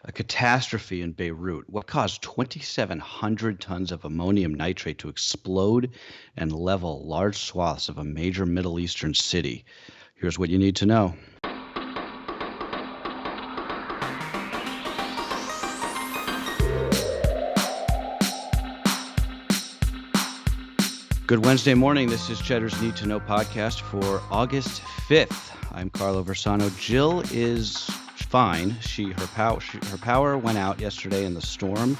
A catastrophe in Beirut. What caused 2,700 tons of ammonium nitrate to explode and level large swaths of a major Middle Eastern city? Here's what you need to know. Good Wednesday morning. This is Cheddar's Need to Know podcast for August 5th. I'm Carlo Versano. Jill is fine. Her power went out yesterday in the storm.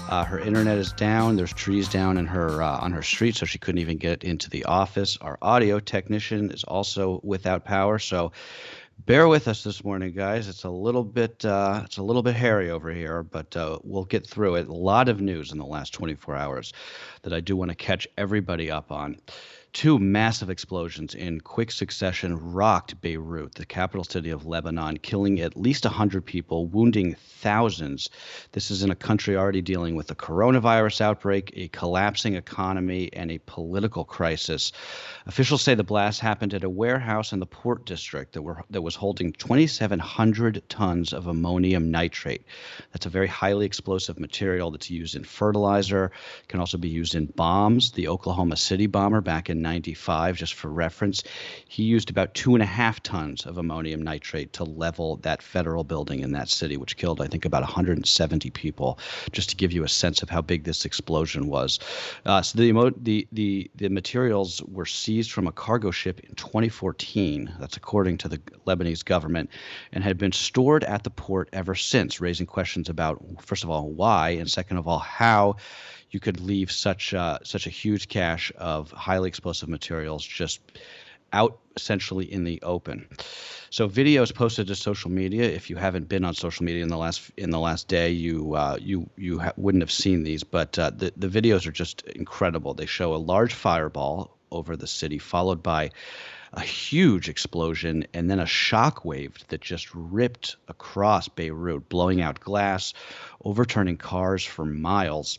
Her internet is down. There's trees down in her on her street, so she couldn't even get into the office. Our audio technician is also without power, so bear with us this morning, guys. It's a little bit hairy over here, but we'll get through it. A lot of news in the last 24 hours that I do want to catch everybody up on. Two massive explosions in quick succession rocked Beirut, the capital city of Lebanon, killing at least 100 people, wounding thousands. This is in a country already dealing with a coronavirus outbreak, a collapsing economy, and a political crisis. Officials say the blast happened at a warehouse in the port district that was holding 2,700 tons of ammonium nitrate. That's a very highly explosive material that's used in fertilizer. It can also be used in bombs. The Oklahoma City bomber back in 95, just for reference, he used about 2.5 tons of ammonium nitrate to level that federal building in that city, which killed, I think, about 170 people, just to give you a sense of how big this explosion was. So the materials were seized from a cargo ship in 2014. That's according to the Lebanese government, and had been stored at the port ever since, raising questions about, first of all, why, and second of all, how you could leave such a huge cache of highly explosive materials just out essentially in the open. So videos posted to social media. If you haven't been on social media in the last day, you wouldn't have seen these, but the videos are just incredible. They show a large fireball over the city, followed by a huge explosion and then a shock wave that just ripped across Beirut, blowing out glass, overturning cars for miles.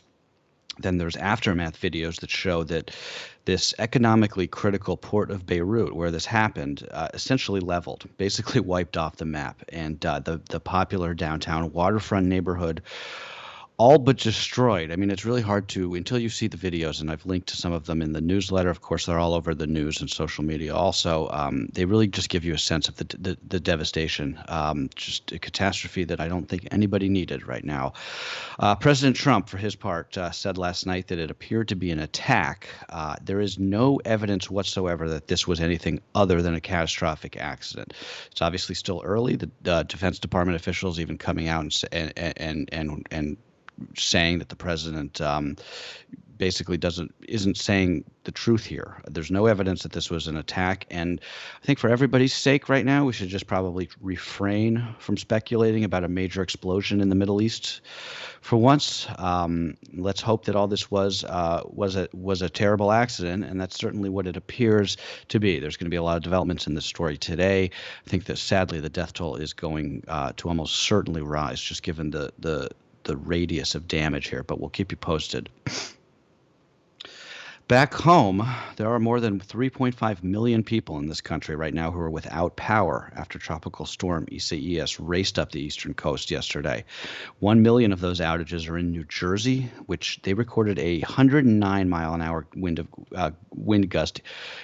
Then there's aftermath videos that show that this economically critical port of Beirut, where this happened, essentially leveled, basically wiped off the map, and the popular downtown waterfront neighborhood all but destroyed. I mean, it's really hard to, until you see the videos, and I've linked to some of them in the newsletter. Of course, they're all over the news and social media also. They really just give you a sense of the devastation, just a catastrophe that I don't think anybody needed right now. President Trump, for his part, said last night that it appeared to be an attack. There is no evidence whatsoever that this was anything other than a catastrophic accident. It's obviously still early. The Defense Department officials even coming out and saying that the president basically isn't saying the truth here. There's no evidence that this was an attack, and I think for everybody's sake right now, we should just probably refrain from speculating about a major explosion in the Middle East for once. Let's hope that all this was a terrible accident, and that's certainly what it appears to be. There's going to be a lot of developments in this story today. I think that sadly the death toll is going to almost certainly rise, just given the radius of damage here, but we'll keep you posted. Back home, there are more than 3.5 million people in this country right now who are without power after Tropical Storm Isaias raced up the eastern coast yesterday. 1 million of those outages are in New Jersey, which they recorded a 109-mile-an-hour wind gust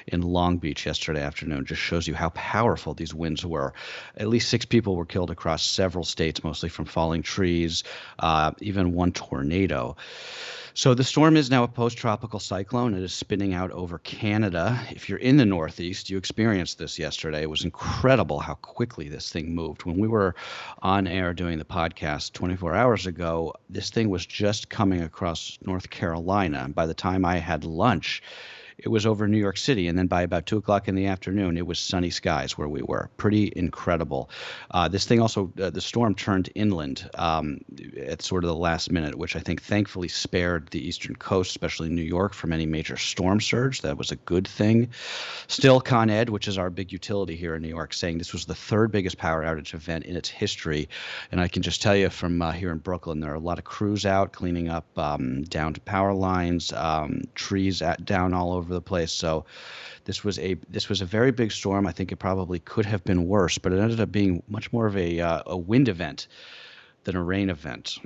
in Long Beach yesterday afternoon. Just shows you how powerful these winds were. At least 6 people were killed across several states, mostly from falling trees, even one tornado. So the storm is now a post-tropical cyclone. It is spinning out over Canada. If you're in the Northeast, you experienced this yesterday. It was incredible how quickly this thing moved. When we were on air doing the podcast 24 hours ago, this thing was just coming across North Carolina. And by the time I had lunch, it was over New York City, and then by about 2 o'clock in the afternoon, it was sunny skies where we were. Pretty incredible. This thing also, the storm turned inland at sort of the last minute, which I think thankfully spared the eastern coast, especially New York, from any major storm surge. That was a good thing. Still, Con Ed, which is our big utility here in New York, saying this was the third biggest power outage event in its history. And I can just tell you from here in Brooklyn, there are a lot of crews out cleaning up down to power lines, trees down all over the place. So this was a very big storm. I think it probably could have been worse, but it ended up being much more of a wind event than a rain event.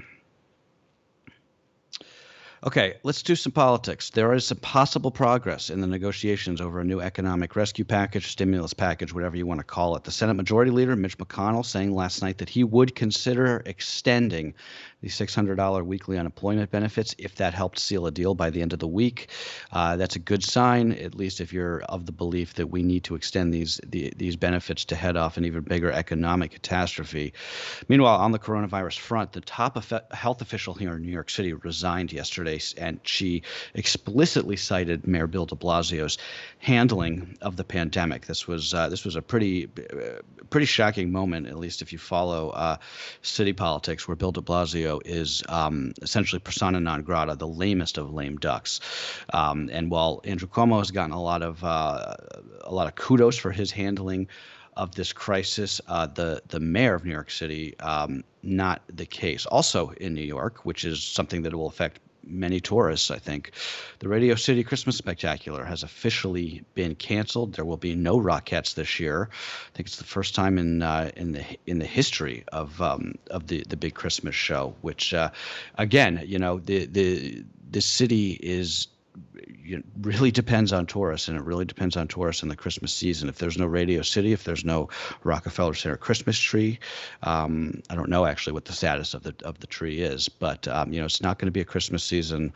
Okay, let's do some politics. There is some possible progress in the negotiations over a new economic rescue package, stimulus package, whatever you want to call it. The Senate Majority Leader, Mitch McConnell, saying last night that he would consider extending the $600 weekly unemployment benefits if that helped seal a deal by the end of the week. That's a good sign, at least if you're of the belief that we need to extend these benefits to head off an even bigger economic catastrophe. Meanwhile, on the coronavirus front, the top health official here in New York City resigned yesterday, and she explicitly cited Mayor Bill de Blasio's handling of the pandemic. This was a pretty shocking moment, at least if you follow city politics, where Bill de Blasio is essentially persona non grata, the lamest of lame ducks. And while Andrew Cuomo has gotten a lot of kudos for his handling of this crisis, the mayor of New York City, not the case. Also in New York, which is something that will affect many tourists, I think, the Radio City Christmas Spectacular has officially been canceled. There will be no Rockettes this year. I think it's the first time in the history of the big Christmas show. Which, again, the city is. Really depends on tourists, and it really depends on tourists in the Christmas season. If there's no Radio City, if there's no Rockefeller Center Christmas tree, I don't know actually what the status of the tree is, but it's not going to be a Christmas season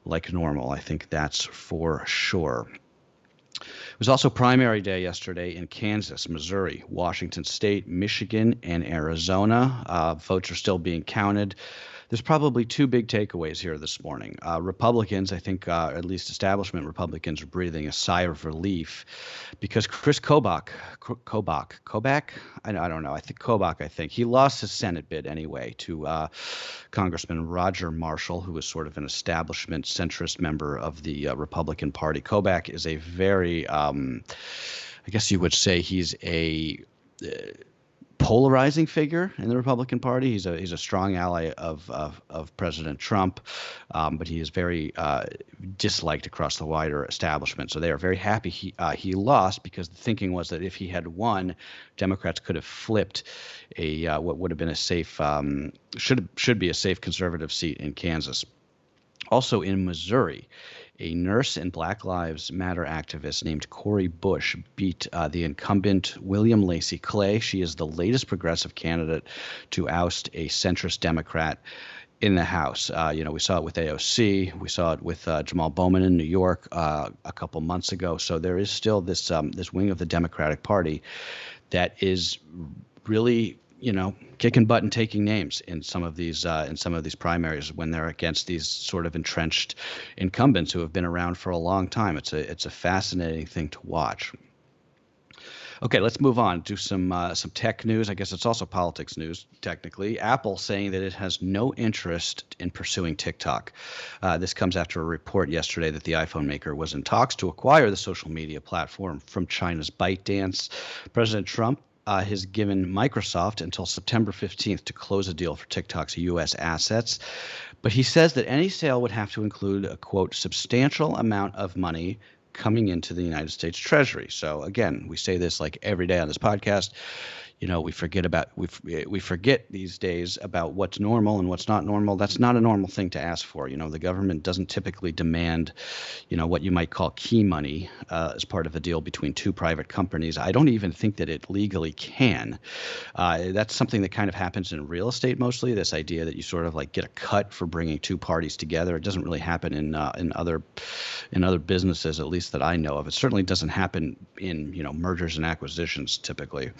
like normal. I think that's for sure. It was also primary day yesterday in Kansas, Missouri, Washington State, Michigan, and Arizona. Votes are still being counted. There's probably two big takeaways here this morning. Republicans, I think, at least establishment Republicans, are breathing a sigh of relief because Chris Kobach, I don't know. I think Kobach, he lost his Senate bid anyway to Congressman Roger Marshall, who is sort of an establishment centrist member of the Republican Party. Kobach is a very, I guess you would say he's a polarizing figure in the Republican Party. He's a strong ally of President Trump, but he is very disliked across the wider establishment. So they are very happy he lost, because the thinking was that if he had won, Democrats could have flipped what would have been a safe should be a safe conservative seat in Kansas. Also in Missouri, a nurse and Black Lives Matter activist named Cori Bush beat the incumbent William Lacey Clay. She is the latest progressive candidate to oust a centrist Democrat in the House. We saw it with AOC. We saw it with Jamal Bowman in New York a couple months ago. So there is still this wing of the Democratic Party that is really kicking butt and taking names in some of these primaries when they're against these sort of entrenched incumbents who have been around for a long time. It's a fascinating thing to watch. Okay, let's move on to some tech news. I guess it's also politics news, technically. Apple saying that it has no interest in pursuing TikTok. This comes after a report yesterday that the iPhone maker was in talks to acquire the social media platform from China's ByteDance. President Trump has given Microsoft until September 15th to close a deal for TikTok's U.S. assets. But he says that any sale would have to include a, quote, substantial amount of money coming into the United States Treasury. So again, we say this like every day on this podcast. We forget these days about what's normal and what's not normal. That's not a normal thing to ask for. The government doesn't typically demand, what you might call key money as part of a deal between two private companies. I don't even think that it legally can. That's something that kind of happens in real estate mostly. This idea that you sort of like get a cut for bringing two parties together. It doesn't really happen in other businesses, at least that I know of. It certainly doesn't happen in mergers and acquisitions typically.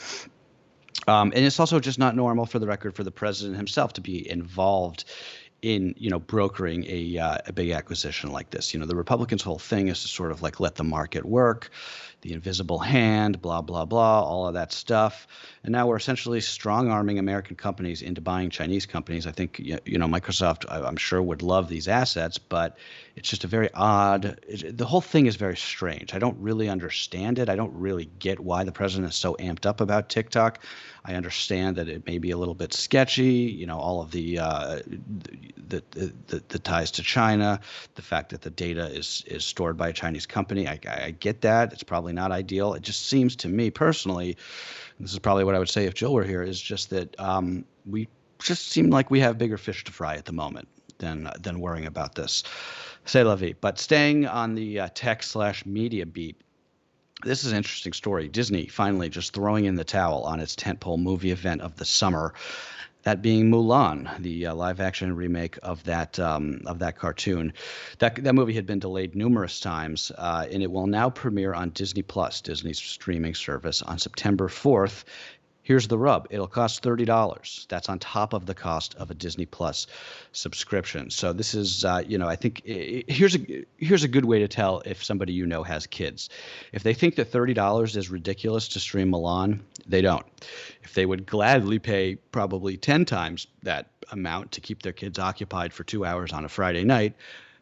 And it's also just not normal, for the record, for the president himself to be involved in, brokering a big acquisition like this. The Republicans' whole thing is to sort of like let the market work, the invisible hand, blah, blah, blah, all of that stuff. And now we're essentially strong-arming American companies into buying Chinese companies. I think, Microsoft, I'm sure, would love these assets, but it's just a very odd – the whole thing is very strange. I don't really understand it. I don't really get why the president is so amped up about TikTok. I understand that it may be a little bit sketchy, all of the ties to China, the fact that the data is stored by a Chinese company. I get that. It's probably not ideal. It just seems to me personally, this is probably what I would say if Jill were here, is just that we just seem like we have bigger fish to fry at the moment than worrying about this. C'est la vie. But staying on the tech/media beat, this is an interesting story. Disney finally just throwing in the towel on its tentpole movie event of the summer, that being Mulan, the live-action remake of that cartoon. That movie had been delayed numerous times, and it will now premiere on Disney Plus, Disney's streaming service, on September 4th. Here's the rub. It'll cost $30. That's on top of the cost of a Disney Plus subscription. So this is, I think here's a good way to tell if somebody has kids. If they think that $30 is ridiculous to stream Mulan, they don't. If they would gladly pay probably 10 times that amount to keep their kids occupied for 2 hours on a Friday night,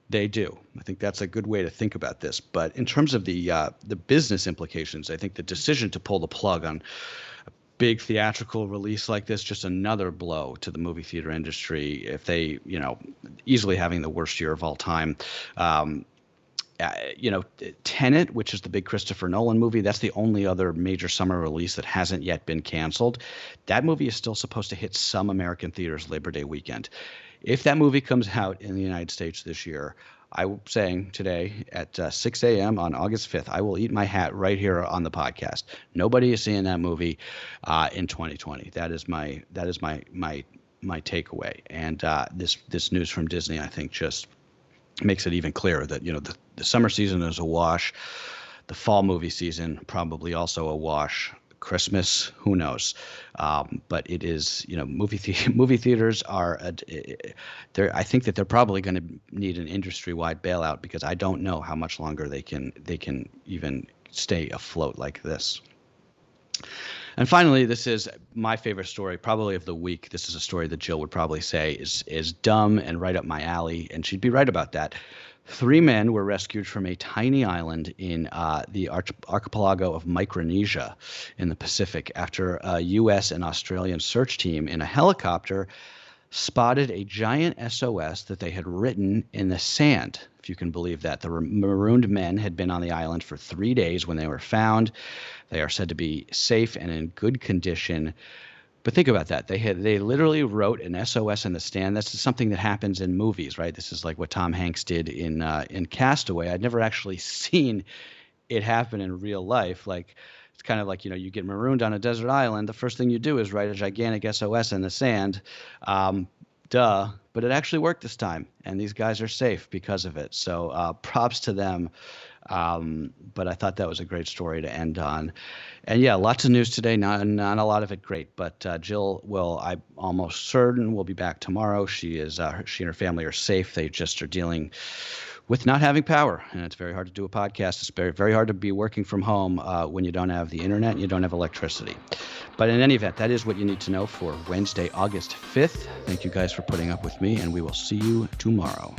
they do. I think that's a good way to think about this. But in terms of the business implications, I think the decision to pull the plug on big theatrical release like this, just another blow to the movie theater industry. If they, easily having the worst year of all time. Tenet, which is the big Christopher Nolan movie, that's the only other major summer release that hasn't yet been canceled. That movie is still supposed to hit some American theaters Labor Day weekend. If that movie comes out in the United States this year, I'm saying today at 6 a.m. on August 5th, I will eat my hat right here on the podcast. Nobody is seeing that movie in 2020. That is my takeaway. And this news from Disney, I think, just makes it even clearer that the summer season is a wash. The fall movie season probably also a wash. Christmas, who knows? But it is, movie theaters are, I think that they're probably going to need an industry-wide bailout, because I don't know how much longer they can even stay afloat like this. And finally, this is my favorite story, probably of the week. This is a story that Jill would probably say is dumb and right up my alley, and she'd be right about that. 3 men were rescued from a tiny island in the archipelago of Micronesia in the Pacific after a U.S. and Australian search team in a helicopter spotted a giant SOS that they had written in the sand, if you can believe that. The marooned men had been on the island for 3 days when they were found. They are said to be safe and in good condition. But think about that. They literally wrote an SOS in the sand. That's something that happens in movies, right? This is like what Tom Hanks did in Castaway. I'd never actually seen it happen in real life. Like, it's kind of like, you get marooned on a desert island. The first thing you do is write a gigantic SOS in the sand. Duh. But it actually worked this time, and these guys are safe because of it. So props to them. But I thought that was a great story to end on. And yeah, lots of news today, not a lot of it great, but Jill I'm almost certain will be back tomorrow. She and her family are safe. They just are dealing with not having power, and it's very hard to do a podcast. It's very, very hard to be working from home when you don't have the internet and you don't have electricity. But in any event, that is what you need to know for Wednesday, August 5th. Thank you guys for putting up with me, and we will see you tomorrow.